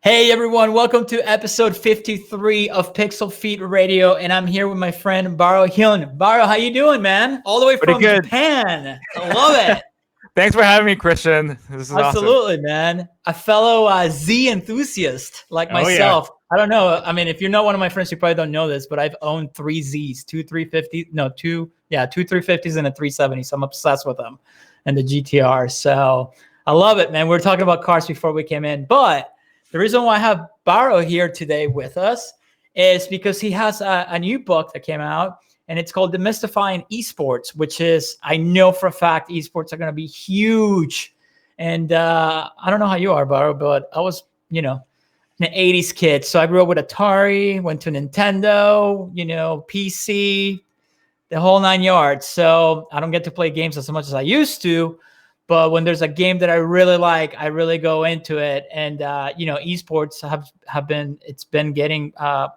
Hey everyone, welcome to episode 53 of PixlFeed Radio, and I'm here with my friend Baro Hyun. Baro, how you doing, man? All the way Pretty from good. Japan. I love it. Thanks for having me, Christian. This is awesome. Absolutely, man. A fellow Z enthusiast like Oh, yeah. myself. I don't know. I mean, if you're not one of my friends, you probably don't know this, but I've owned three Zs, two 350s and a 370. So I'm obsessed with them and the GTR. So I love it, man. We were talking about cars before we came in, but the reason why I have Baro here today with us is because he has a new book that came out, and it's called Demystifying Esports, which is, I know for a fact, esports are going to be huge. And I don't know how you are, Baro, but I was, an 80s kid. So I grew up with Atari, went to Nintendo, PC, the whole nine yards. So I don't get to play games as much as I used to. But when there's a game that I really like, I really go into it. And, esports have been getting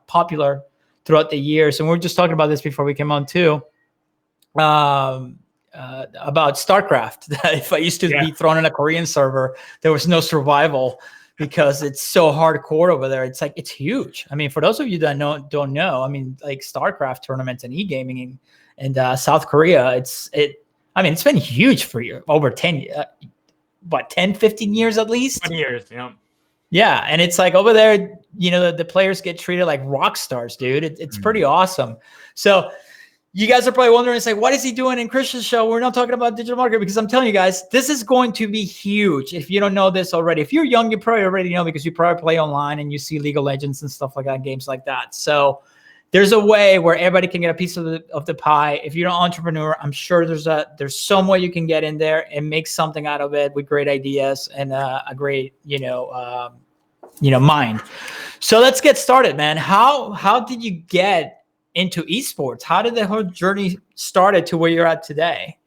popular throughout the years. And we were just talking about this before we came on too, about StarCraft. If I used to be thrown in a Korean server, there was no survival because it's so hardcore over there. It's like, it's huge. I mean, for those of you that don't know, I mean, like StarCraft tournaments and e-gaming in South Korea, it's been huge for you over 10, 15 years at least? 20 years, yeah. Yeah, and it's like over there, the players get treated like rock stars, dude. It's pretty awesome. So you guys are probably wondering, it's like, what is he doing in Christian's show? We're not talking about digital marketing, because I'm telling you guys, this is going to be huge. If you don't know this already, if you're young, you probably already know, because you probably play online and you see League of Legends and stuff like that, games like that. So there's a way where everybody can get a piece of the pie. If you're an entrepreneur, I'm sure there's some way you can get in there and make something out of it with great ideas and a great mind. So let's get started, man. How did you get into esports? How did the whole journey started to where you're at today?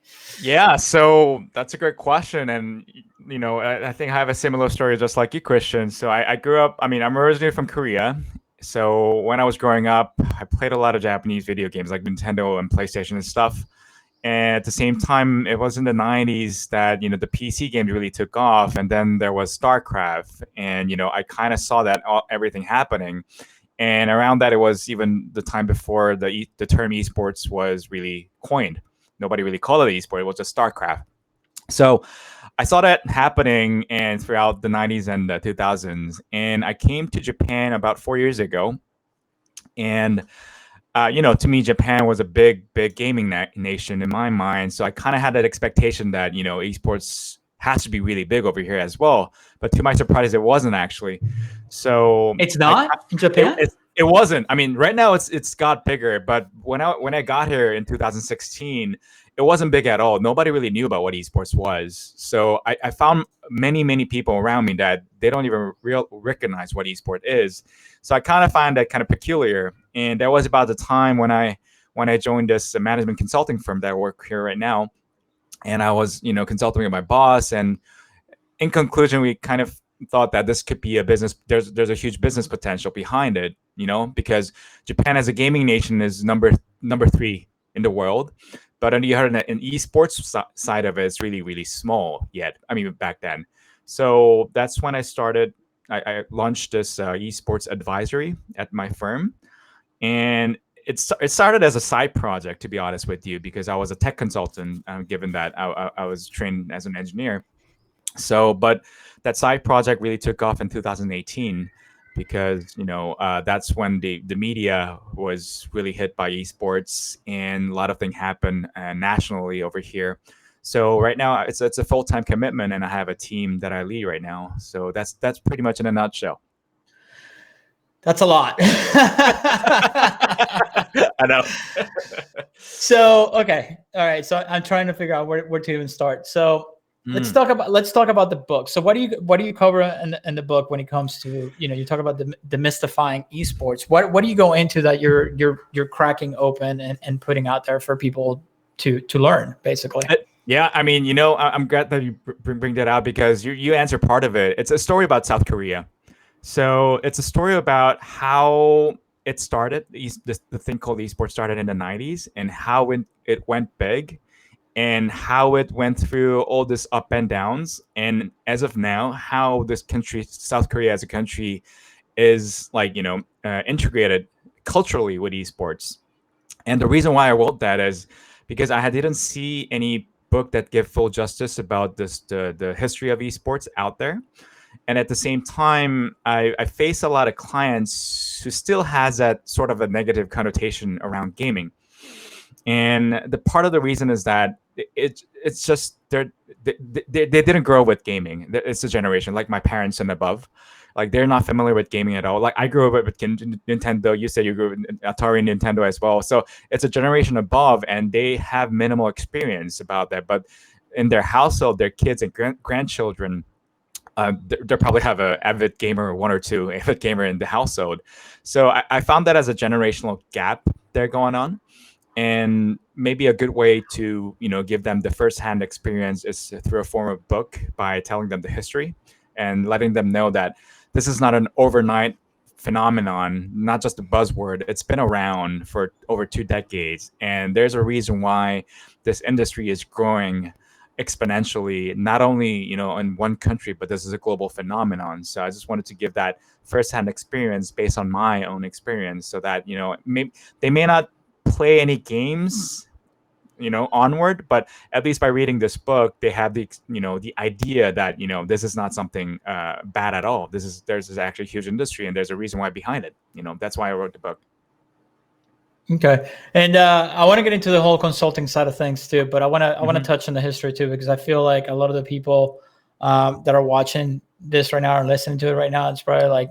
Yeah, so that's a great question. And, I think I have a similar story just like you, Christian. So I grew up, I'm originally from Korea. So when I was growing up, I played a lot of Japanese video games like Nintendo and PlayStation and stuff. And at the same time, it was in the 90s that, the PC games really took off. And then there was StarCraft. And, I kind of saw that everything happening. And around that, it was even the time before the term esports was really coined. Nobody really called it esport. It was just StarCraft. So I saw that happening and throughout the 90s and the 2000s. And I came to Japan about 4 years ago. And, to me, Japan was a big gaming nation in my mind. So I kind of had that expectation that, esports has to be really big over here as well. But to my surprise, it wasn't actually. So it's not in Japan? It wasn't. I mean, right now it's got bigger. But when I got here in 2016, it wasn't big at all. Nobody really knew about what esports was. So I found many people around me that they don't even recognize what esport is. So I kind of find that kind of peculiar. And that was about the time when I joined this management consulting firm that I work here right now. And I was, consulting with my boss. And in conclusion, we kind of thought that this could be a business. There's a huge business potential behind it, because Japan as a gaming nation is number 3 in the world. But on the other hand, an esports side of it is really, really small yet. Back then. So that's when I started. I launched this esports advisory at my firm. And it started as a side project, to be honest with you, because I was a tech consultant, given that I was trained as an engineer. So, but that side project really took off in 2018 because, that's when the media was really hit by esports and a lot of things happen nationally over here. So right now it's a full-time commitment and I have a team that I lead right now. So that's pretty much in a nutshell. That's a lot. I know. So, okay. All right. So I'm trying to figure out where to even start. So let's talk about the book. So what do you cover in the book when it comes to, you talk about the demystifying esports? What do you go into that you're cracking open and putting out there for people to learn, basically? Yeah, I'm glad that you bring that out because you answer part of it. It's a story about South Korea. So it's a story about how it started. The thing called esports started in the 90s and how it went big. and how it went through all this up and downs, and as of now, how this country, South Korea as a country, is like integrated culturally with esports. And the reason why I wrote that is because didn't see any book that give full justice about the history of esports out there. And at the same time, I face a lot of clients who still has that sort of a negative connotation around gaming. And the part of the reason is that it's just they didn't grow with gaming. It's a generation like my parents and above. Like they're not familiar with gaming at all. Like I grew up with Nintendo. You said you grew up with Atari and Nintendo as well. So it's a generation above, and they have minimal experience about that. But in their household, their kids and grandchildren, they probably have a avid gamer, one or two avid gamer in the household. So I found that as a generational gap there going on. And maybe a good way to give them the firsthand experience is through a form of book, by telling them the history and letting them know that this is not an overnight phenomenon, not just a buzzword. It's been around for over 2 decades, and there's a reason why this industry is growing exponentially, not only in one country, but this is a global phenomenon. So I just wanted to give that firsthand experience based on my own experience, so that they may not play any games onward, but at least by reading this book, they have the idea that this is not something bad at all. There's actually a huge industry, and there's a reason why behind it. That's why I wrote the book. Okay, and I want to get into the whole consulting side of things too, but I want to touch on the history too, because I feel like a lot of the people that are watching this right now or listening to it right now, it's probably like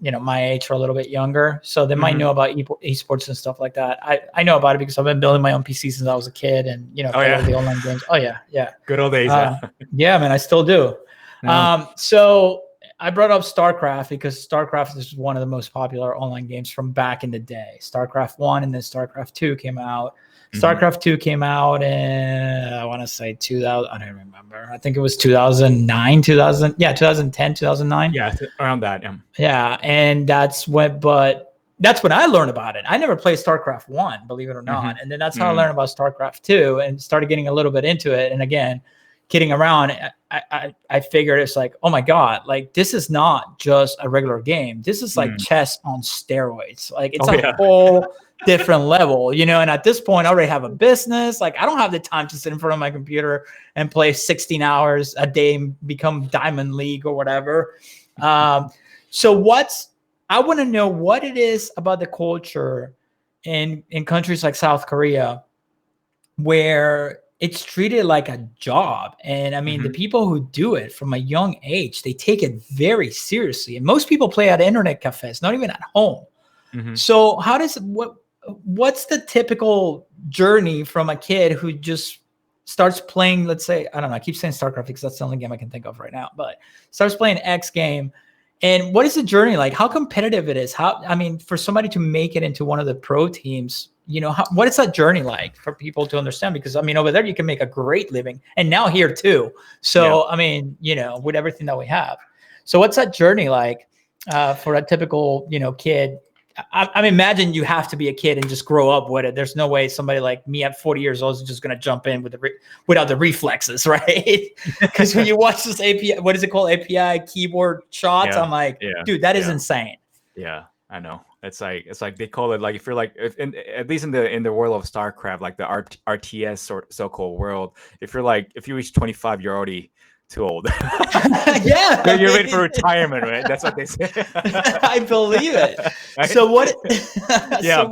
my age or a little bit younger, so they might know about esports and stuff like that. I know about it because I've been building my own PC since I was a kid, and play the online games. Oh yeah, good old days. Yeah, man, I still do. Yeah. So I brought up StarCraft because StarCraft is one of the most popular online games from back in the day. StarCraft 1 and then StarCraft 2 came out. StarCraft 2 came out in, I want to say 2000. I don't remember. I think it was 2009, 2010, 2009. Yeah, around that. Yeah. Yeah, and that's when I learned about it. I never played StarCraft 1, believe it or not. And then that's how I learned about StarCraft 2 and started getting a little bit into it. And again, kidding around, I figured it's like, oh my God, like this is not just a regular game. This is like chess on steroids. Like it's a whole different level, and at this point I already have a business. Like I don't have the time to sit in front of my computer and play 16 hours a day and become Diamond League or whatever. So I want to know what it is about the culture in countries like South Korea where it's treated like a job. And I mean, the people who do it from a young age, they take it very seriously. And most people play at internet cafes, not even at home. So what's the typical journey from a kid who just starts playing, let's say, I don't know, I keep saying StarCraft because that's the only game I can think of right now, but starts playing X game. And what is the journey like? How competitive it is? For somebody to make it into one of the pro teams, what is that journey like for people to understand? Because over there you can make a great living, and now here too. So with everything that we have. So what's that journey like for a typical kid? I imagine you have to be a kid and just grow up with it. There's no way somebody like me at 40 years old is just going to jump in without the reflexes, right? Because when you watch this API, what is it called? API keyboard shots. I'm like, dude, that is insane. Yeah, I know. It's like they call it, like, if you're like, at least in the world of StarCraft, like the RTS or so-called world, if you reach 25, you're already too old. Yeah, you're ready for retirement, right? That's what they say. I believe it. Right? So what? Yeah.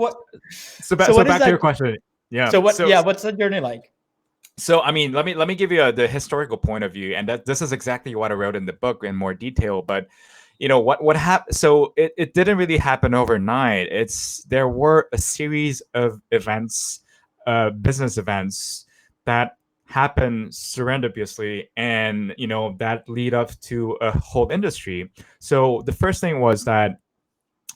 So back to your question. Yeah. So what? What's the journey like? So let me give you the historical point of view, and that this is exactly what I wrote in the book in more detail. But what happened? So it didn't really happen overnight. There were a series of events, business events that happen serendipitously, and that lead up to a whole industry. So the first thing was that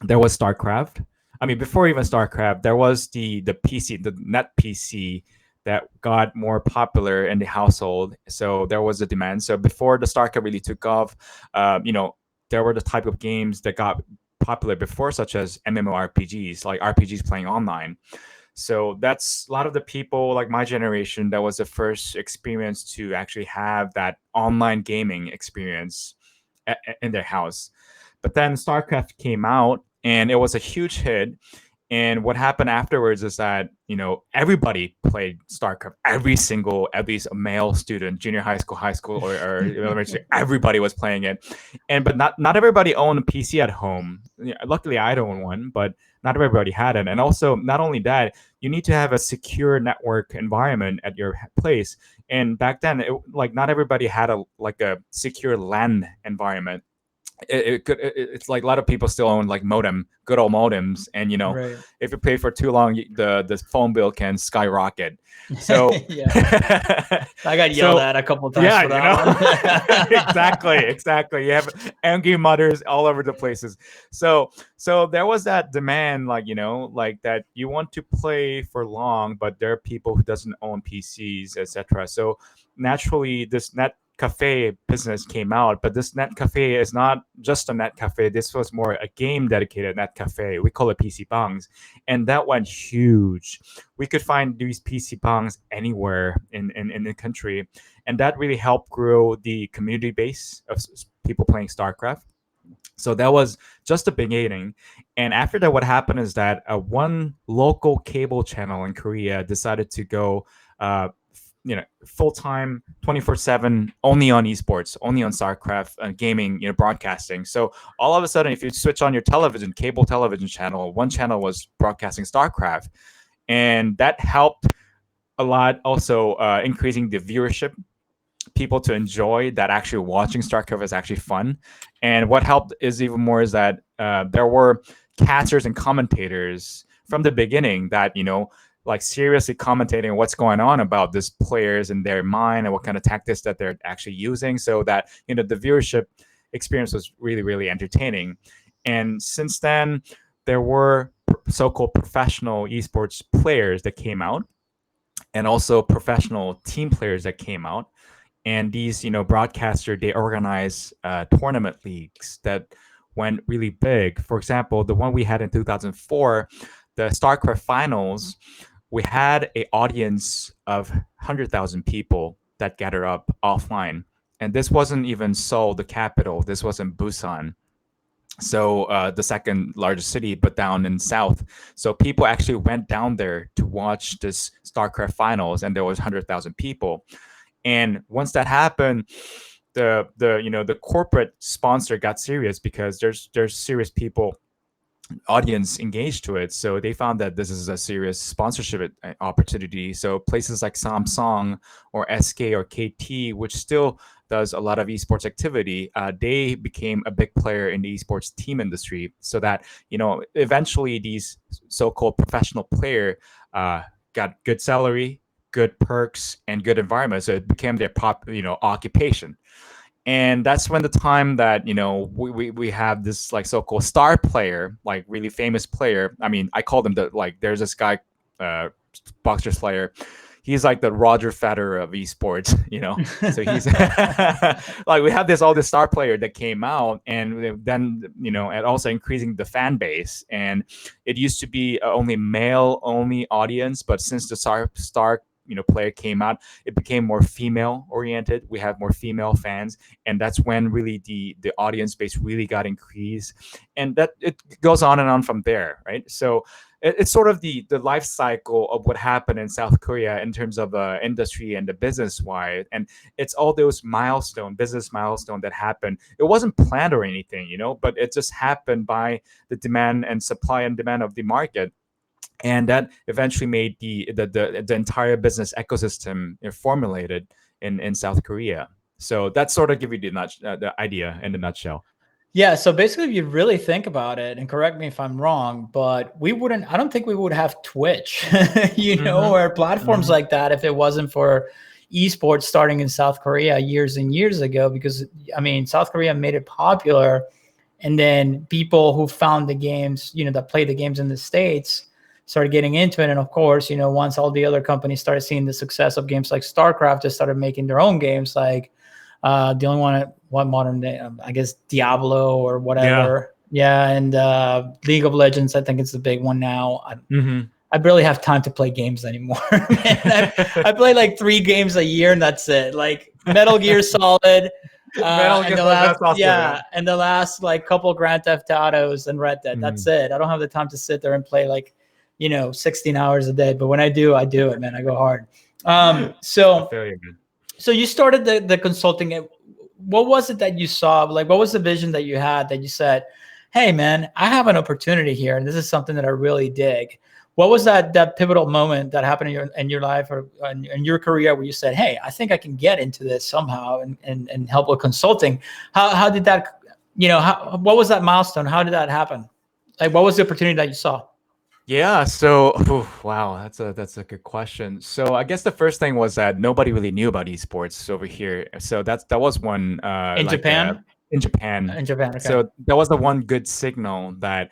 there was StarCraft. Before even StarCraft, there was the PC, the net PC, that got more popular in the household. So there was a demand. So before the StarCraft really took off, there were the type of games that got popular before, such as MMORPGs, like RPGs playing online. So that's a lot of the people like my generation that was the first experience to actually have that online gaming experience in their house. But then StarCraft came out and it was a huge hit. And what happened afterwards is that, everybody played StarCraft. At least a male student, junior high school, or elementary, everybody was playing it. But not everybody owned a PC at home. Luckily, I don't own one, but not everybody had it. And also, not only that, you need to have a secure network environment at your place. And back then, not everybody had a secure LAN environment. It's like a lot of people still own like good old modems, and Right. if you pay for too long, the phone bill can skyrocket. So Yeah. I got yelled at a couple of times for that one. exactly. You have angry mothers all over the places. So there was that demand, like that you want to play for long, but there are people who doesn't own PCs, etc. So naturally, this net cafe business came out, but this net cafe is not just a net cafe. This was more a game dedicated net cafe. We call it PC Bangs, and that went huge. We could find these PC Bangs anywhere in the country, and that really helped grow the community base of people playing StarCraft. So that was just the beginning. And after that, what happened is that one local cable channel in Korea decided to go full-time 24/7 only on esports, only on StarCraft and gaming, broadcasting. So all of a sudden, if you switch on your television, cable television channel, one channel was broadcasting StarCraft, and that helped a lot. Also, increasing the viewership, people to enjoy that actually watching StarCraft is actually fun. And what helped is even more is that there were casters and commentators from the beginning that like seriously commentating what's going on about these players in their mind and what kind of tactics that they're actually using, so that the viewership experience was really, really entertaining. And since then, there were so-called professional esports players that came out, and also professional team players that came out. And these broadcaster, they organize tournament leagues that went really big. For example, the one we had in 2004, the StarCraft finals, we had an audience of 100,000 people that gathered up offline. And this wasn't even Seoul, the capital. This was in Busan. So the second largest city, but down in south. So people actually went down there to watch this StarCraft finals, and there was 100,000 people. And once that happened, the corporate sponsor got serious, because there's serious people, audience engaged to it. So they found that this is a serious sponsorship opportunity. So places like Samsung or SK or KT, which still does a lot of esports activity, they became a big player in the esports team industry. So that eventually these so-called professional player got good salary, good perks, and good environment. So it became their occupation. And that's when the time that we have this like so-called star player, like really famous player. I mean, I call them there's this guy, Boxer Slayer. He's like the Roger Federer of esports, So he's like, we have all this star player that came out, and then and also increasing the fan base. And it used to be only male only audience, but since the star player came out, it became more female oriented. We have more female fans, and that's when really the audience base really got increased, and that it goes on and on from there, right? So it's sort of the life cycle of what happened in South Korea in terms of industry and the business wide, and it's all those business milestone that happened. It wasn't planned or anything, but it just happened by the demand and supply and demand of the market. And that eventually made the entire business ecosystem formulated in South Korea. So that sort of give you the idea in a nutshell. Yeah. So basically, if you really think about it, and correct me if I'm wrong, but I don't think we would have Twitch, or platforms like that if it wasn't for esports starting in South Korea years and years ago. Because I mean, South Korea made it popular, and then people who found the games, that play the games in the States, started getting into it. And of course, once all the other companies started seeing the success of games like StarCraft, they started making their own games, like the only one modern day, I guess, Diablo or whatever. Yeah. And League of Legends, I think it's the big one now. I barely have time to play games anymore. Man, I play like 3 games a year and that's it. Like Metal Gear Solid, and the last, that's awesome, man. and the last like couple Grand Theft Autos and Red Dead. That's it. I don't have the time to sit there and play like, 16 hours a day. But when I do it, man. I go hard. So you started the consulting. What was it that you saw? Like, what was the vision that you had that you said, hey, man, I have an opportunity here, and this is something that I really dig. What was that pivotal moment that happened in your life or in your career where you said, hey, I think I can get into this somehow and help with consulting? How did that, what was that milestone? How did that happen? Like, what was the opportunity that you saw? Yeah, so wow, that's a good question. So I guess the first thing was that nobody really knew about esports over here. So that was one In Japan? In Japan. In Japan, okay. So that was the one good signal that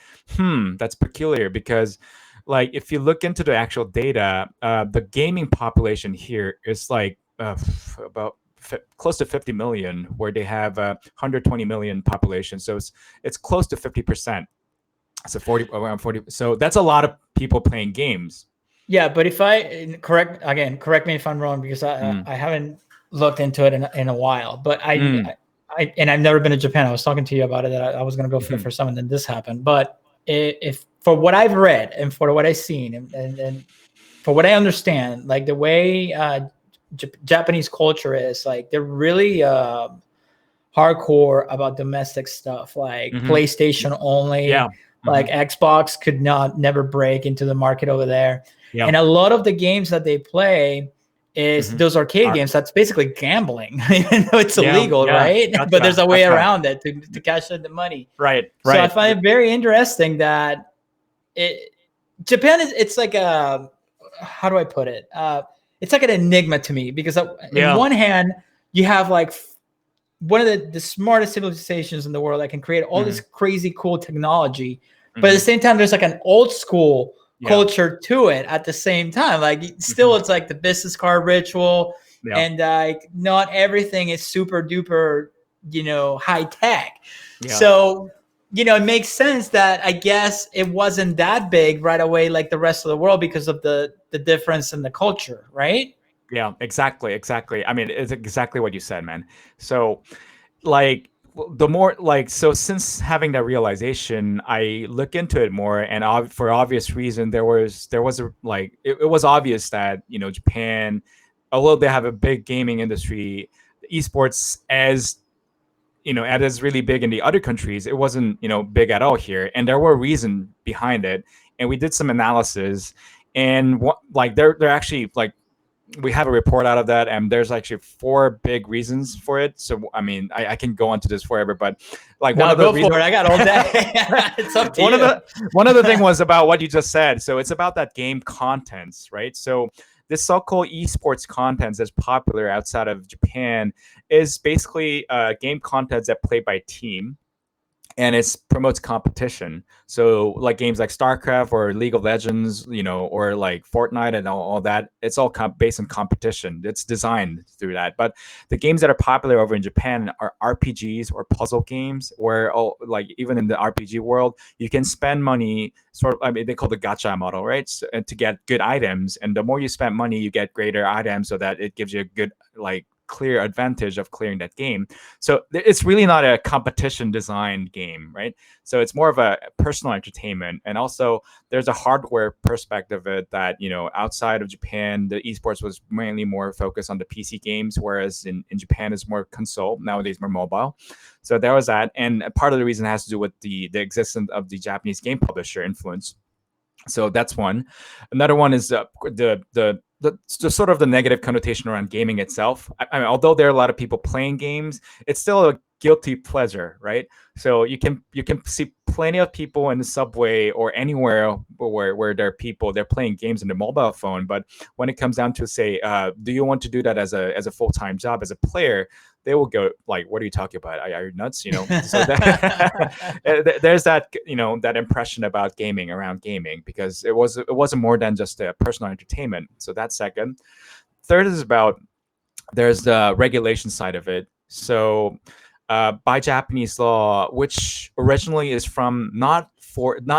that's peculiar, because like if you look into the actual data, the gaming population here is like about close to 50 million, where they have 120 million population. So it's close to 50%. So around 40. So that's a lot of people playing games. Yeah, but if I correct me if I'm wrong, because I haven't looked into it in a while. But and I've never been to Japan. I was talking to you about it, that I was going to go for the first time, and then this happened. But if for what I've read and for what I've seen and for what I understand, like the way Japanese culture is, like they're really hardcore about domestic stuff, like PlayStation only. Yeah. Like Xbox could never break into the market over there. Yeah. And a lot of the games that they play is those arcade games. That's basically gambling, even though it's illegal, right? Gotcha. But there's a way around it to cash in the money. Right. So I find it very interesting that Japan it's like how do I put it? It's like an enigma to me, because on one hand, you have like one of the smartest civilizations in the world that can create all this crazy cool technology. But at the same time, there's like an old school culture to it at the same time. Like still it's like the business card ritual, and like not everything is super duper, high tech. So, it makes sense that I guess it wasn't that big right away like the rest of the world because of the difference in the culture, right? Yeah, exactly. I mean, it's exactly what you said, man. So like the more like, so since having that realization, I look into it more, and for obvious reason, there was a like it was obvious that Japan, although they have a big gaming industry, esports as really big in the other countries, it wasn't big at all here, and there were reasons behind it, and we did some analysis, and they're actually like, we have a report out of that, and there's actually 4 big reasons for it. So I mean, I can go into this forever, but like one of the reasons, I got all day. It's up to you. One of the thing was about what you just said. So it's about that game contents, right? So this so-called esports contents that's popular outside of Japan is basically game contents that play by team. And it promotes competition. So like games like StarCraft or League of Legends, or like Fortnite and all that, it's all based on competition. It's designed through that. But the games that are popular over in Japan are RPGs or puzzle games, where like even in the RPG world, you can spend money, they call the gacha model, right? So, and to get good items. And the more you spend money, you get greater items, so that it gives you a good clear advantage of clearing that game. So it's really not a competition designed game, right? So it's more of a personal entertainment. And also there's a hardware perspective of it that, outside of Japan, the esports was mainly more focused on the PC games, whereas in Japan it's more console, nowadays more mobile. So there was that. And part of the reason has to do with the existence of the Japanese game publisher influence. So that's one. Another one is the sort of the negative connotation around gaming itself. I mean, although there are a lot of people playing games, it's still a guilty pleasure, right? So you can see plenty of people in the subway or anywhere where there are people, they're playing games on their mobile phone. But when it comes down to say, do you want to do that as a full-time job as a player? They will go like, "What are you talking about? Are you nuts?" So there's that that impression about gaming, around gaming, because it wasn't more than just a personal entertainment. So that's second. Third is about, there's the regulation side of it. So by Japanese law, which originally is from not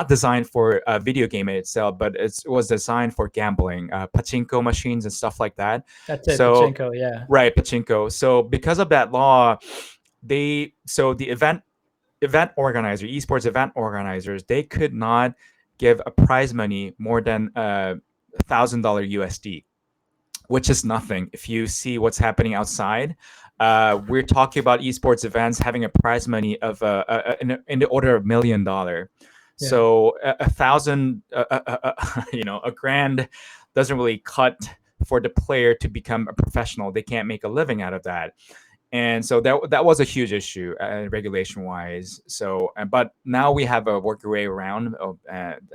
designed for a video game in itself, but it was designed for gambling, pachinko machines and stuff like that. That's it, So pachinko. Yeah. right, pachinko. So because of that law, the event organizer, esports event organizers, they could not give a prize money more than $1,000 USD, which is nothing. If you see what's happening outside, we're talking about esports events having a prize money of in the order of $1 million. Yeah. So a thousand, a grand doesn't really cut for the player to become a professional. They can't make a living out of that. And so that was a huge issue regulation wise. So but now we have a workaround around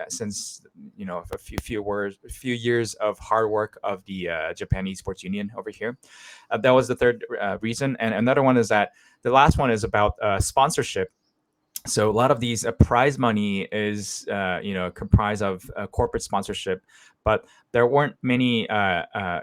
since a few years of hard work of the Japan Esports Union over here. That was the third reason. And another one is that the last one is about sponsorship. So a lot of these prize money is comprised of corporate sponsorship, but there weren't many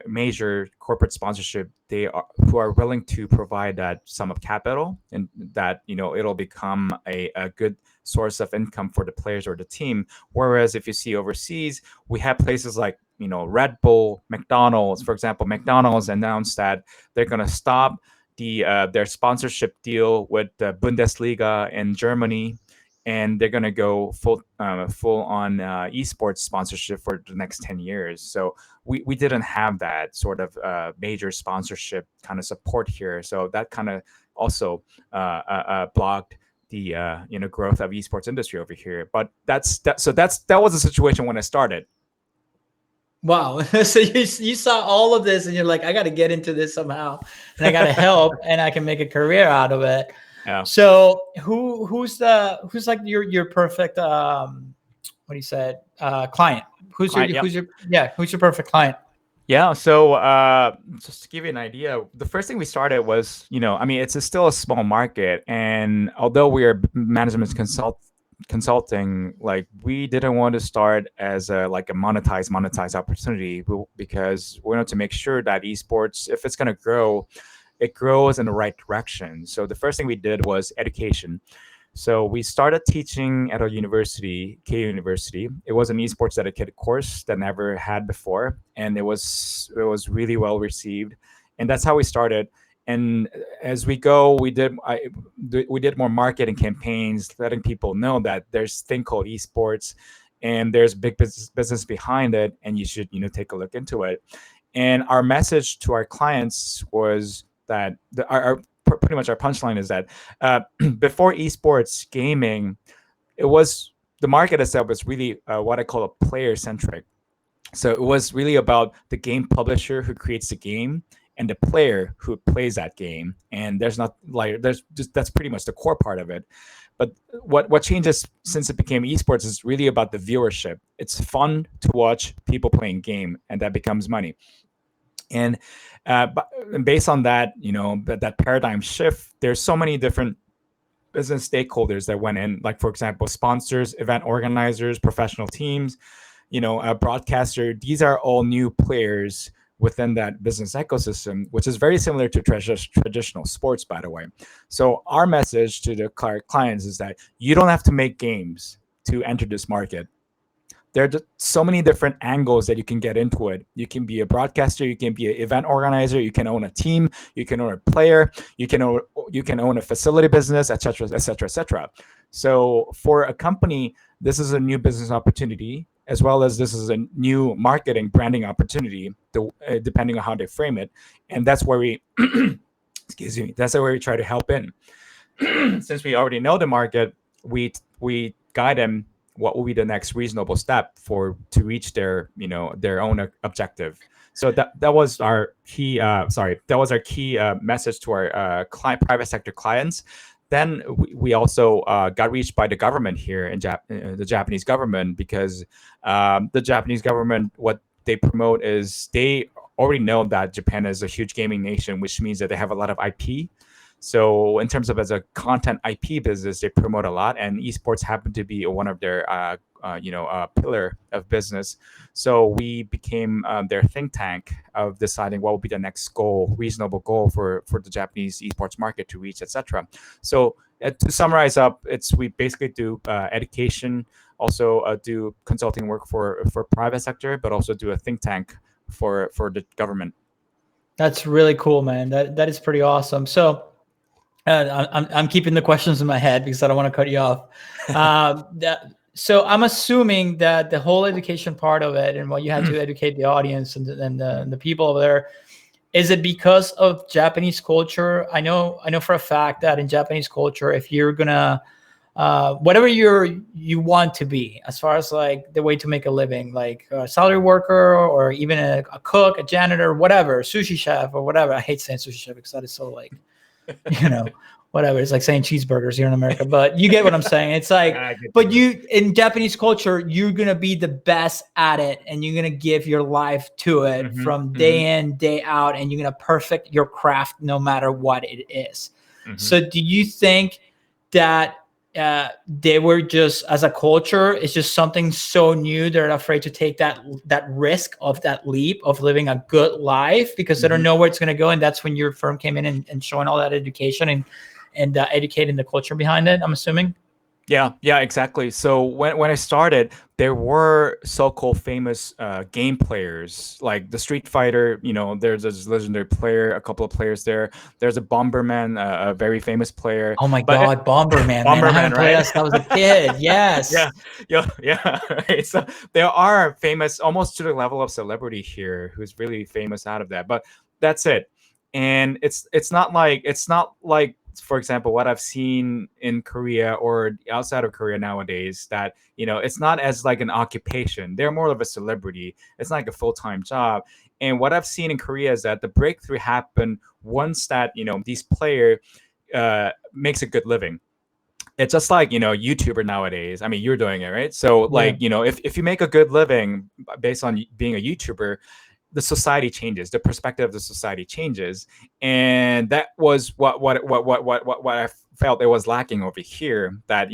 major corporate sponsorship who are willing to provide that sum of capital, and that it'll become a good source of income for the players or the team. Whereas if you see overseas, we have places like Red Bull, McDonald's. For example, McDonald's announced that they're going to stop their sponsorship deal with the Bundesliga in Germany, and they're going to go full on esports sponsorship for the next 10 years. So we didn't have that sort of major sponsorship kind of support here. So that kind of also blocked the growth of esports industry over here. But that was the situation when I started. Wow. So you saw all of this and you're like, I got to get into this somehow, and I got to help, and I can make a career out of it. Yeah. So who's like your perfect what you said client? Who's your perfect client? Yeah. So just to give you an idea, the first thing we started was, it's still a small market, and although we are management consulting, like we didn't want to start as a monetized opportunity, because we wanted to make sure that esports, if it's going to grow, it grows in the right direction. So the first thing we did was education. So we started teaching at a university, K University. It was an esports dedicated course that never had before, and it was really well received, and that's how we started. And as we go, we did more marketing campaigns, letting people know that there's a thing called esports, and there's big business behind it, and you should take a look into it. And our message to our clients was that pretty much our punchline is that before esports gaming, the market itself was really what I call a player centric. So it was really about the game publisher who creates the game and the player who plays that game. And that's pretty much the core part of it. But what changes since it became esports is really about the viewership. It's fun to watch people playing game, and that becomes money. And based on that, that paradigm shift, there's so many different business stakeholders that went in, like, for example, sponsors, event organizers, professional teams, a broadcaster. These are all new players within that business ecosystem, which is very similar to traditional sports, by the way. So our message to the clients is that you don't have to make games to enter this market. There are just so many different angles that you can get into it. You can be a broadcaster, you can be an event organizer, you can own a team, you can own a player, you can own a facility business, etc., etc., etc. So for a company, this is a new business opportunity, as well as this is a new marketing branding opportunity, depending on how they frame it. And that's where we, that's where we try to help in. Since we already know the market, we guide them what will be the next reasonable step to reach their own objective. So that was our key message to our private sector clients. Then we also got reached by the government here in the Japanese government, because the Japanese government, what they promote is they already know that Japan is a huge gaming nation, which means that they have a lot of IP. So in terms of as a content IP business, they promote a lot, and esports happened to be one of their pillar of business. So we became their think tank of deciding what would be the next goal, reasonable goal for the Japanese esports market to reach, etc. So to summarize up, we basically do education, also do consulting work for private sector, but also do a think tank for the government. That's really cool, man. That is pretty awesome. So I'm keeping the questions in my head because I don't want to cut you off. So I'm assuming that the whole education part of it and what you had to educate the audience and the people over there, is it because of Japanese culture? I know for a fact that in Japanese culture, if you're gonna whatever you want to be, as far as like the way to make a living, like a salary worker or even a cook, a janitor, whatever, sushi chef or whatever. I hate saying sushi chef because that is so like, whatever. It's like saying cheeseburgers here in America, but you get what I'm saying. It's like, but in Japanese culture, you're going to be the best at it and you're going to give your life to it from day in, day out, and you're going to perfect your craft no matter what it is. So do you think that they were just, as a culture, it's just something so new, they're afraid to take that risk of that leap of living a good life because they don't know where it's going to go? And that's when your firm came in and showing all that education and educating the culture behind it, I'm assuming. Yeah, exactly. So when I started, there were so-called famous game players, like the Street Fighter. There's this legendary player, a couple of players there. There's a Bomberman, a very famous player. Oh my God, Bomberman! Man, I haven't played that since I was a kid. Yes. Yeah. Right. So there are famous, almost to the level of celebrity here, who's really famous out of that. But that's it. And it's not like for example, what I've seen in Korea or outside of Korea nowadays, that, it's not as like an occupation. They're more of a celebrity. It's not like a full-time job. And what I've seen in Korea is that the breakthrough happened once that, these player makes a good living. It's just like, YouTuber nowadays. I mean, you're doing it, right? So like, if you make a good living based on being a YouTuber, the society changes, the perspective of the society changes. And that was what I felt it was lacking over here, that,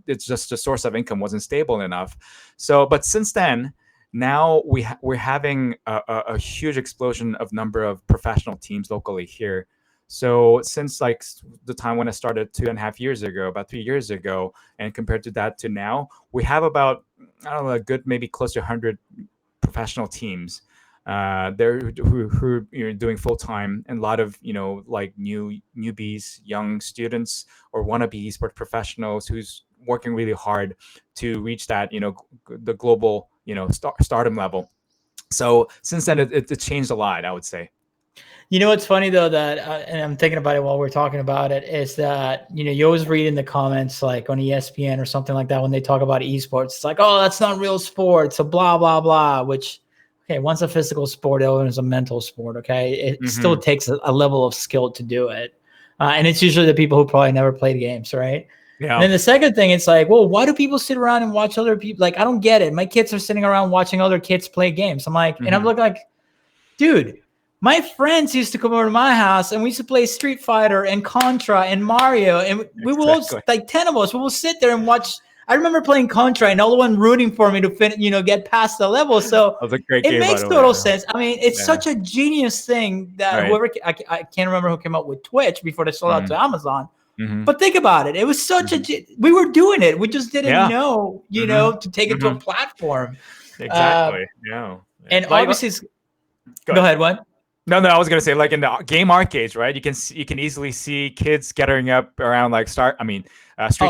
it's just the source of income wasn't stable enough. So, but since then, now we're having a huge explosion of number of professional teams locally here. So since like the time when I started 2.5 years ago, about 3 years ago, and compared to that to now, we have about, I don't know, a good, maybe close to 100 professional teams. They're who doing full time, and a lot of like newbies, young students, or wannabe esports professionals who's working really hard to reach that the global stardom level. So since then it changed a lot, I would say. It's funny though that, and I'm thinking about it while we're talking about it, is that, you always read in the comments, like on ESPN or something like that, when they talk about esports, it's like, oh, that's not real sport. So blah, blah, blah, which, okay, once a physical sport, the other is a mental sport. Okay. It still takes a level of skill to do it. And it's usually the people who probably never played games. Right. Yeah. And then the second thing, it's like, well, why do people sit around and watch other people? Like, I don't get it. My kids are sitting around watching other kids play games. I'm like, and I'm looking like, dude, my friends used to come over to my house and we used to play Street Fighter and Contra and Mario. And we will all, like 10 of us, we will sit there and watch. I remember playing Contra and all the one rooting for me to get past the level. So it makes total sense. I mean, it's such a genius thing that whoever, I can't remember who came up with Twitch before they sold out to Amazon. But think about it. It was such we were doing it. We just didn't know, to take it to a platform. Exactly. And obviously, go ahead. What? No, I was gonna say, like in the game arcades, right? You can easily see kids gathering up around like Street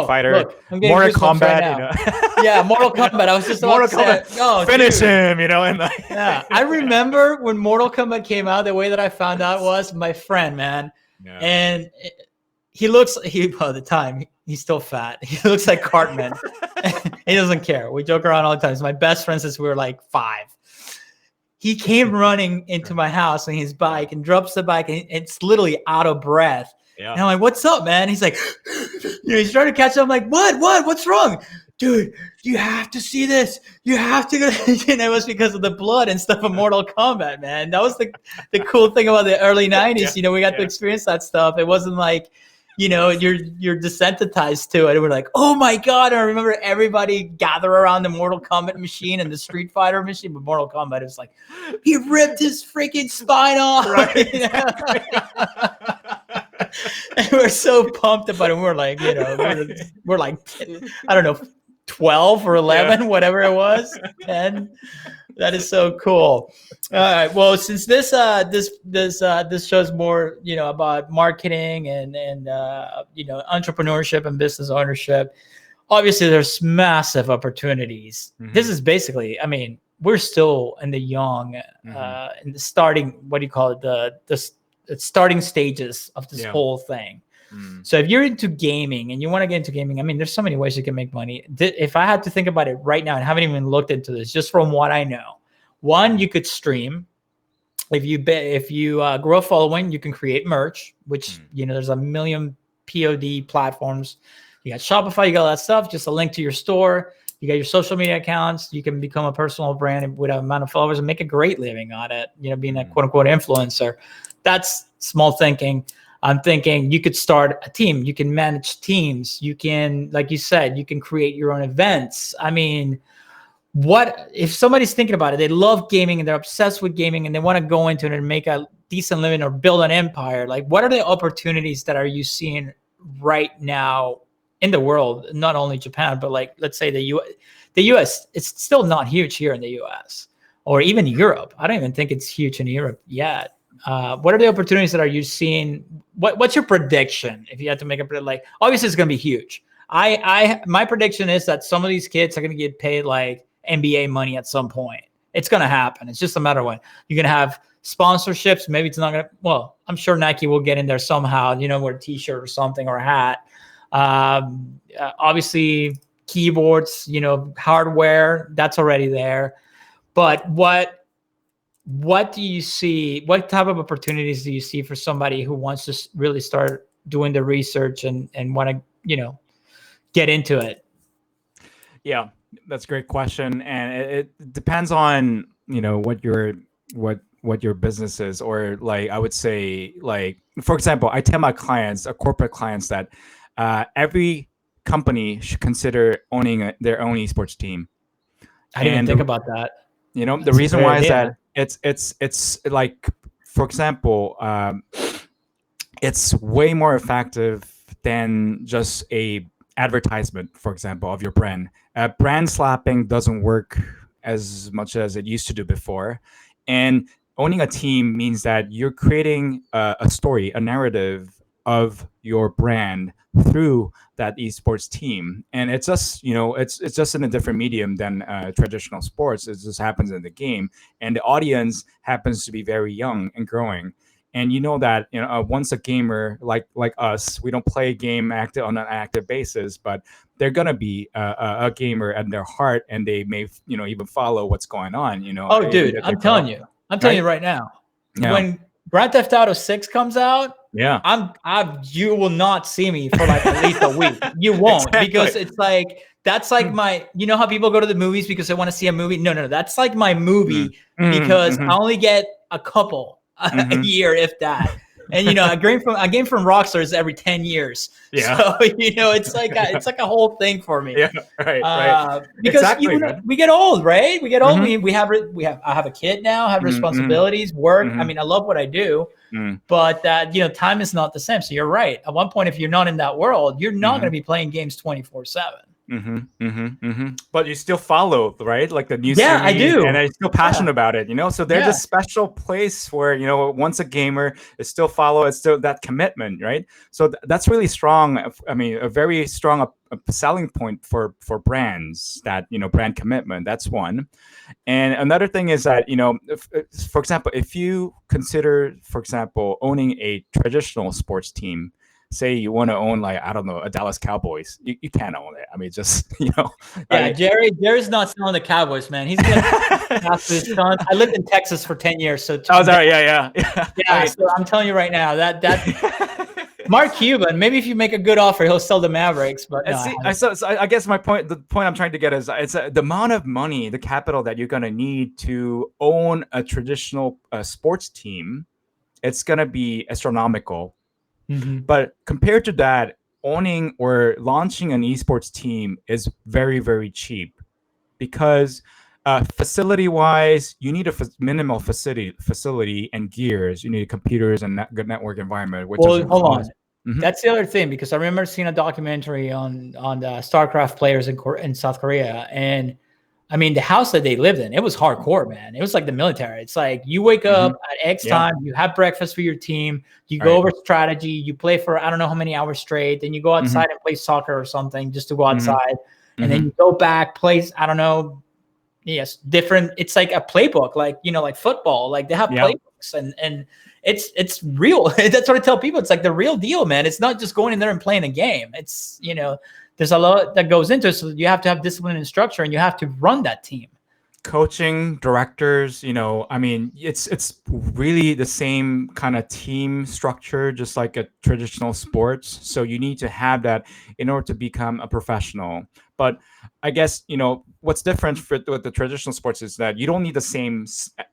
Fighter, look, Mortal Kombat. Right yeah, Mortal Kombat. I was just Mortal Kombat. Finish him, and like. Yeah, I remember when Mortal Kombat came out. The way that I found out was my friend, man, and he at the time he's still fat. He looks like Cartman. He doesn't care. We joke around all the time. He's my best friend since we were like 5. He came running into my house on his bike and drops the bike and it's literally out of breath. Yeah. And I'm like, what's up, man? He's like, he's trying to catch up. I'm like, what's wrong? dude, you have to see this. You have to go. And it was because of the blood and stuff of Mortal Kombat, man. That was the cool thing about the early 90s. We got to experience that stuff. It wasn't like, you're desensitized to it. And we're like, oh my God. And I remember everybody gather around the Mortal Kombat machine and the Street Fighter machine. But Mortal Kombat is like, he ripped his freaking spine off. Right. And we're so pumped about it. We're like, we're like, I don't know, 12 or 11, whatever it was. 10. That is so cool. All right. Well, since this shows more, about marketing and entrepreneurship and business ownership, obviously there's massive opportunities. Mm-hmm. This is basically, we're still in the young, in the starting, what do you call it? The starting stages of this whole thing. So if you're into gaming and you want to get into gaming, there's so many ways you can make money. If I had to think about it right now and haven't even looked into this, just from what I know, one, you could stream. If you grow a following, you can create merch, which, there's a million POD platforms. You got Shopify, you got all that stuff, just a link to your store. You got your social media accounts. You can become a personal brand with an amount of followers and make a great living on it, being a quote unquote influencer. That's small thinking. I'm thinking you could start a team. You can manage teams. You can, like you said, you can create your own events. What if somebody's thinking about it? They love gaming and they're obsessed with gaming and they want to go into it and make a decent living or build an empire. Like, what are the opportunities that are you seeing right now in the world? Not only Japan, but like, let's say the US, it's still not huge here in the US or even Europe. I don't even think it's huge in Europe yet. What are the opportunities that are you seeing? What's your prediction? If you had to make a like, obviously it's going to be huge. My prediction is that some of these kids are going to get paid like NBA money at some point. It's going to happen. It's just a matter of when. You're going to have sponsorships. Maybe it's not going to, well, I'm sure Nike will get in there somehow, wear a t-shirt or something or a hat. Obviously keyboards, hardware, that's already there. But what do you see? What type of opportunities do you see for somebody who wants to really start doing the research and want to, get into it? Yeah, that's a great question. And it depends on, what your business is, or like, I would say, like, for example, I tell my clients, corporate clients, that every company should consider owning their own esports team. I didn't even think about that. The reason why is that it's like, for example, it's way more effective than just a advertisement, for example, of your brand. Brand slapping doesn't work as much as it used to do before. And owning a team means that you're creating a story, a narrative of your brand through that esports team. And it's just, it's just in a different medium than traditional sports. It just happens in the game. And the audience happens to be very young and growing. And that, once a gamer like us, we don't play a game on an active basis, but they're going to be a gamer at their heart, and they may, even follow what's going on, Oh, dude, I'm telling you right now, when Grand Theft Auto 6 comes out, you will not see me for like at least a week. You won't, because it's like, that's like my, how people go to the movies because they want to see a movie. No, that's like my movie because I only get a couple a year, if that. And a game from Rockstar is every 10 years. Yeah. So it's like a whole thing for me. Yeah. Right. Because we get old, right? We get old. I have a kid now. Have responsibilities, work. I love what I do, but time is not the same. So you're right. At one point, if you're not in that world, you're not going to be playing games 24/7. But you still follow, right? Like the news. Yeah, I do, and I'm still passionate about it. So there's a special place where once a gamer, is still follow. It's still that commitment, right? So that's really strong. A very strong selling point for brands. That brand commitment. That's one. And another thing is that for example, if you consider, for example, owning a traditional sports team. Say you want to own, like, I don't know, a Dallas Cowboys, you can't own it. Just Yeah, Jerry's not selling the Cowboys, man. He's going after his son. I lived in Texas for 10 years, so. Oh, sorry, yeah. So I'm telling you right now that Mark Cuban, maybe if you make a good offer, he'll sell the Mavericks. But no, See, I guess the point I'm trying to get is it's the amount of money, the capital that you're gonna need to own a traditional sports team. It's gonna be astronomical. But compared to that, owning or launching an esports team is very, very cheap because facility wise, you need a minimal facility and gears. You need computers and good network environment. Which well, hold on. Mm-hmm. That's the other thing, because I remember seeing a documentary on the StarCraft players in South Korea, and I mean the house that they lived in, it was hardcore, man. It was like the military. It's like you wake up at X time, you have breakfast for your team, you go over strategy, you play for I don't know how many hours straight, then you go outside and play soccer or something just to go outside, and then you go back, play I don't know. Yes, different. It's like a playbook, like like football. Like they have playbooks, and it's real. That's what I tell people. It's like the real deal, man. It's not just going in there and playing a game. It's there's a lot that goes into it. So you have to have discipline and structure, and you have to run that team. Coaching, directors, I mean, it's really the same kind of team structure, just like a traditional sports. So you need to have that in order to become a professional. But I guess, what's different with the traditional sports is that you don't need the same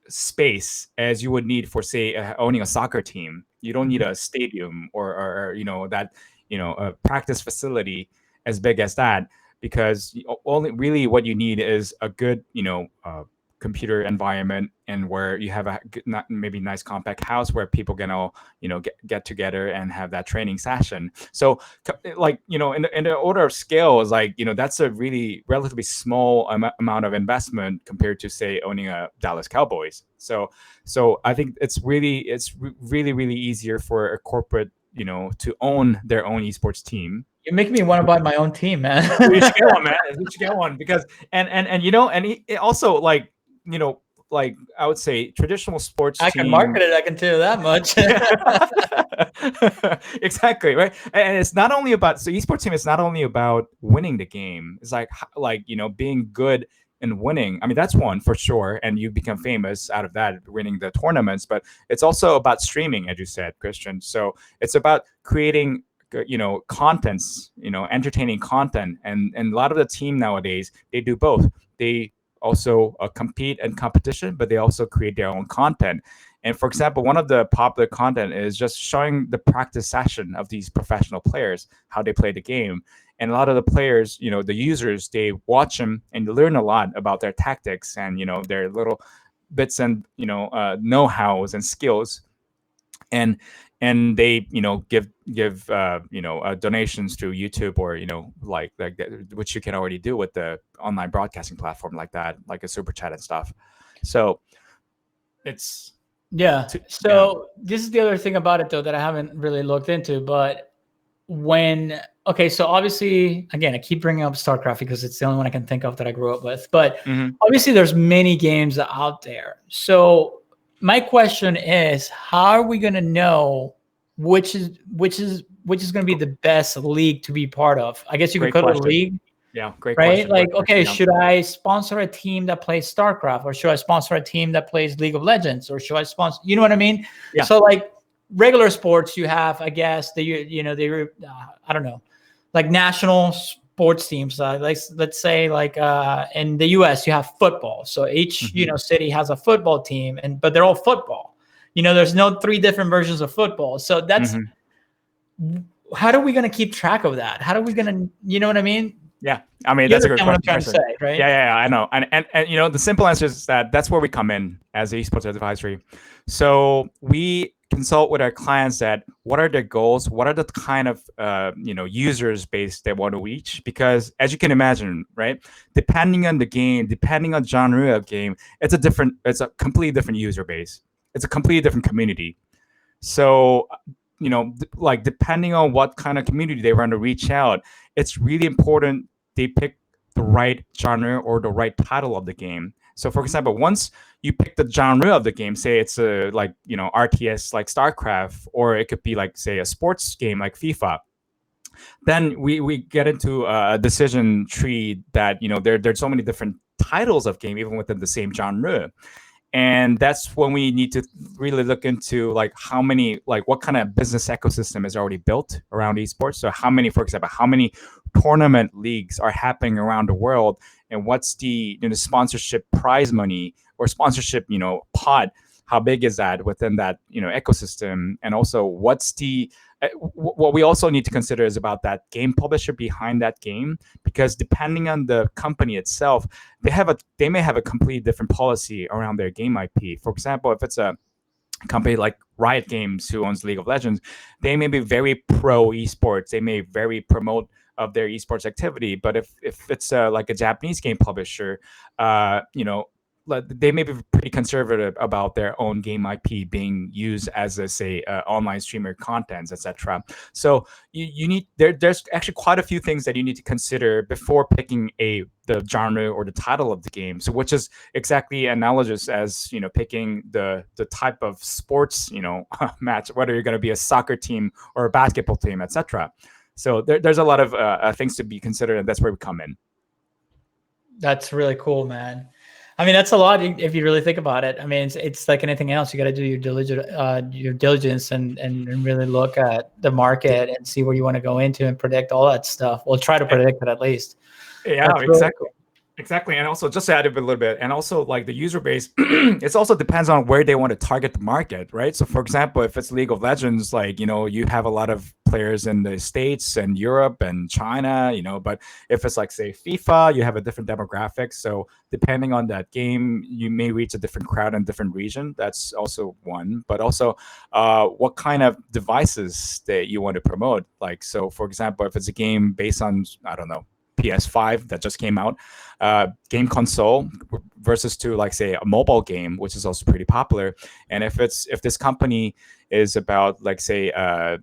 space as you would need for, say, owning a soccer team. You don't need a stadium or that, a practice facility as big as that. Because only really what you need is a good, computer environment, and where you have a maybe nice compact house where people can all, get together and have that training session. So, like, in the order of scale is like, that's a really relatively small amount of investment compared to, say, owning a Dallas Cowboys. So I think it's really easier for a corporate, to own their own esports team. You make me want to buy my own team, man. You should get one, man. You should get one because and it also like like I would say traditional sports. I can market it. I can tell you that much. Exactly, right. And it's not only about esports team. It's not only about winning the game. It's like being good and winning. I mean, that's one for sure, and you become famous out of that, winning the tournaments. But it's also about streaming, as you said, Christian. So it's about creating contents, entertaining content, and a lot of the team nowadays, they do both. They also compete in competition, but they also create their own content. And for example, one of the popular content is just showing the practice session of these professional players, how they play the game. And a lot of the players, the users, they watch them and learn a lot about their tactics and their little bits and know-hows and skills. And they give donations to YouTube or like that, which you can already do with the online broadcasting platform like that, like a super chat and stuff. So it's this is the other thing about it though that I haven't really looked into. But so obviously, again, I keep bringing up StarCraft because it's the only one I can think of that I grew up with. But obviously, there's many games out there. So my question is, how are we going to know which is going to be the best league to be part of? I guess you could call it a league. Yeah, great right? question. Like, okay, should I sponsor a team that plays StarCraft, or should I sponsor a team that plays League of Legends, or should I sponsor? You know what I mean? Yeah. So like regular sports, you have, I guess, I don't know, like national sports teams. Like let's say like in the U.S. you have football. So each city has a football team, but they're all football. There's no 3 different versions of football. So that's how are we going to keep track of that? How are we going to, you know what I mean? Yeah, I mean, that's a good question. What I'm trying to say, right? Yeah, I know. And the simple answer is that's where we come in as esports advisory. So we consult with our clients that what are their goals, what are the kind of users base they want to reach, because as you can imagine, right, depending on the game, depending on genre of game, it's a completely different user base. It's a completely different community. So like depending on what kind of community they want to reach out, it's really important they pick the right genre or the right title of the game. So for example, once you pick the genre of the game, say it's a RTS like StarCraft, or it could be like, say, a sports game like FIFA, then we get into a decision tree that there's so many different titles of game even within the same genre. And that's when we need to really look into like how many, like what kind of business ecosystem is already built around esports. So how many, for example, how many tournament leagues are happening around the world, and what's the sponsorship prize money or sponsorship pot, how big is that within that ecosystem? And also what's the what we also need to consider is about that game publisher behind that game, because depending on the company itself, they may have a completely different policy around their game IP. For example, if it's a company like Riot Games who owns League of Legends, they may be very pro esports. They may very promote of their esports activity. But if it's like a Japanese game publisher, they may be pretty conservative about their own game IP being used as a say online streamer contents, etc. So you need there's actually quite a few things that you need to consider before picking the genre or the title of the game. So which is exactly analogous as picking the type of sports match, whether you're going to be a soccer team or a basketball team, etc. So there's a lot of things to be considered, and that's where we come in. That's really cool, man. I mean, that's a lot if you really think about it. I mean, it's like anything else. You got to do your diligence and really look at the market and see where you want to go into and predict all that stuff. We'll try to predict it at least. Yeah, that's exactly. Really cool. Exactly. And also just to add a little bit, and also like the user base, it also depends on where they want to target the market, right? So for example, if it's League of Legends, like, you have a lot of players in the States and Europe and China, but if it's like, say, FIFA, you have a different demographic. So depending on that game, you may reach a different crowd in different region. That's also one. But also what kind of devices that you want to promote. Like, so for example, if it's a game based on, I don't know, PS5 that just came out, game console versus to like say a mobile game, which is also pretty popular. And if this company is about like say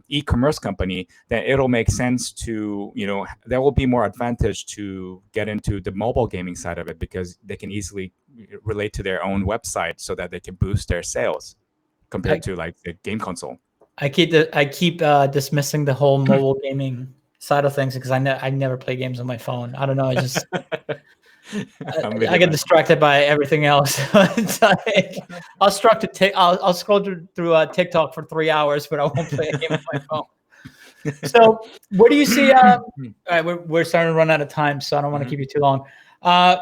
e-commerce company, then it'll make sense to there will be more advantage to get into the mobile gaming side of it, because they can easily relate to their own website so that they can boost their sales compared to like the game console. I keep dismissing the whole mobile gaming side of things because I never play games on my phone. I don't know. I just I get distracted by everything else. It's like, I'll scroll through TikTok for 3 hours, but I won't play a game on my phone. So what do you see? All right, we're starting to run out of time, so I don't want to keep you too long.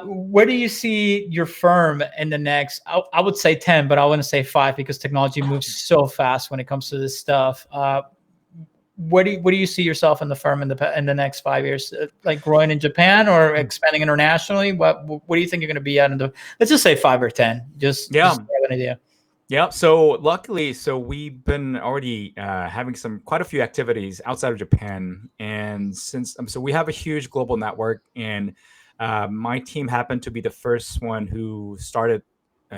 Where do you see your firm in the next? I would say 10, but I wouldn't say 5 because technology moves so fast when it comes to this stuff. Where do you see yourself in the firm in the next 5 years? Like growing in Japan or expanding internationally? What do you think you're going to be at let's just say 5 or 10? Just have an idea. Yeah. So luckily, we've been already having quite a few activities outside of Japan, and since so we have a huge global network, and my team happened to be the first one who started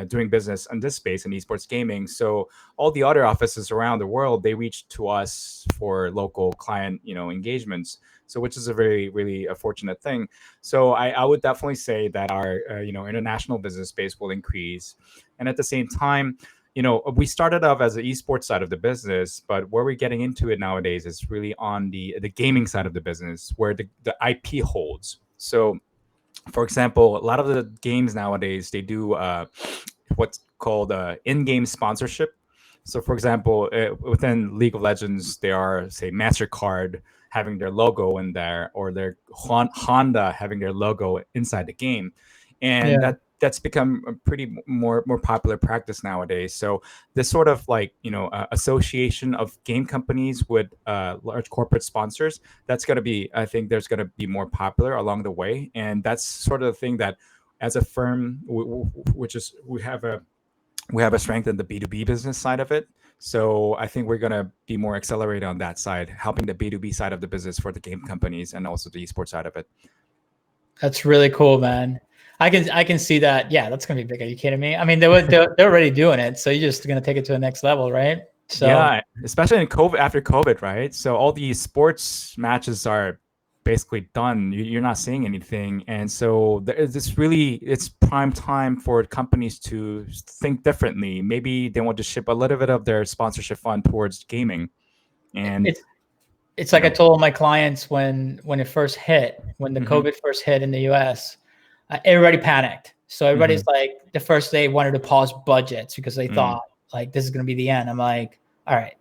doing business in this space in esports gaming. So all the other offices around the world, they reached to us for local client, engagements. So which is a very, really fortunate thing. So I would definitely say that our, international business space will increase. And at the same time, we started off as the esports side of the business, but where we're getting into it nowadays is really on the gaming side of the business, where the IP holds. So for example, a lot of the games nowadays, they do what's called in-game sponsorship. So for example, within League of Legends, there are, say, MasterCard having their logo in there, or their Honda having their logo inside the game. And that's become a pretty more popular practice nowadays. So this sort of like association of game companies with large corporate sponsors, that's going to be, I think there's going to be more popular along the way. And that's sort of the thing that as a firm, we have a strength in the B2B business side of it. So I think we're going to be more accelerated on that side, helping the B2B side of the business for the game companies and also the esports side of it. That's really cool, man. I can see that. Yeah, that's gonna be big. Are you kidding me? I mean, they're already doing it, so you're just gonna take it to the next level, right? So yeah, especially in COVID, after COVID, right? So all these sports matches are basically done. You're not seeing anything, and so it's prime time for companies to think differently. Maybe they want to ship a little bit of their sponsorship fund towards gaming, and it's like I told my clients when it first hit, when the COVID first hit in the US. Everybody panicked. So everybody's like, the first day wanted to pause budgets because they thought like this is going to be the end. I'm like, all right,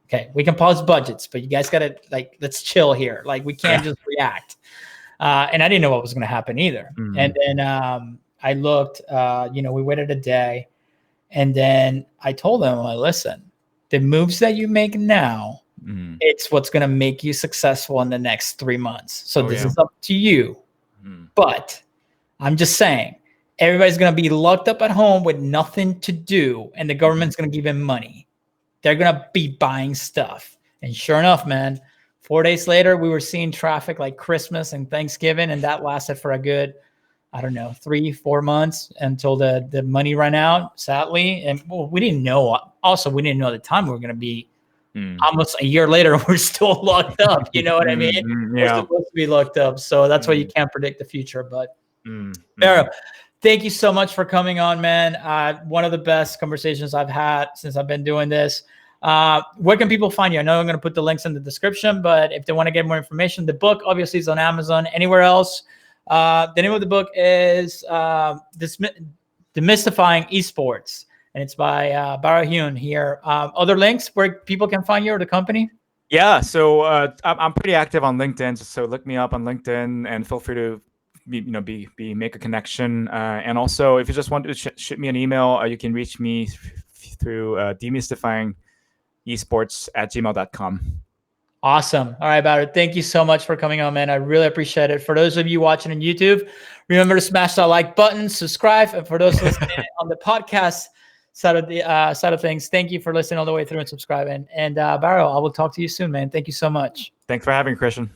okay, we can pause budgets, but you guys got to like, let's chill here. Like we can't just react. And I didn't know what was going to happen either. And then I looked, we waited a day, and then I told them, like, listen, the moves that you make now, it's what's going to make you successful in the next 3 months. So this is up to you. But I'm just saying, everybody's going to be locked up at home with nothing to do, and the government's going to give them money. They're going to be buying stuff. And sure enough, man, 4 days later, we were seeing traffic like Christmas and Thanksgiving, and that lasted for a good, I don't know, 3-4 months until the money ran out, sadly. And we didn't know. Also, we didn't know at the time we were going to be almost a year later, we're still locked up. You know what I mean? We're supposed to be locked up. So that's why you can't predict the future. But Baro, thank you so much for coming on, man. One of the best conversations I've had since I've been doing this. Where can people find you? I know I'm going to put the links in the description, but if they want to get more information, the book obviously is on Amazon. Anywhere else? The name of the book is Demystifying Esports, and it's by Baro Hyun Here. Other links where people can find you or the company? Yeah, so I'm pretty active on LinkedIn, so look me up on LinkedIn and feel free to make a connection. And also, if you just want to shoot me an email, you can reach me through demystifyingesports@gmail.com. Awesome. All right, Baro, thank you so much for coming on, man. I really appreciate it. For those of you watching on YouTube, remember to smash that like button, subscribe. And for those listening on the podcast side of things, thank you for listening all the way through and subscribing. And Baro, I will talk to you soon, man. Thank you so much. Thanks for having me, Christian.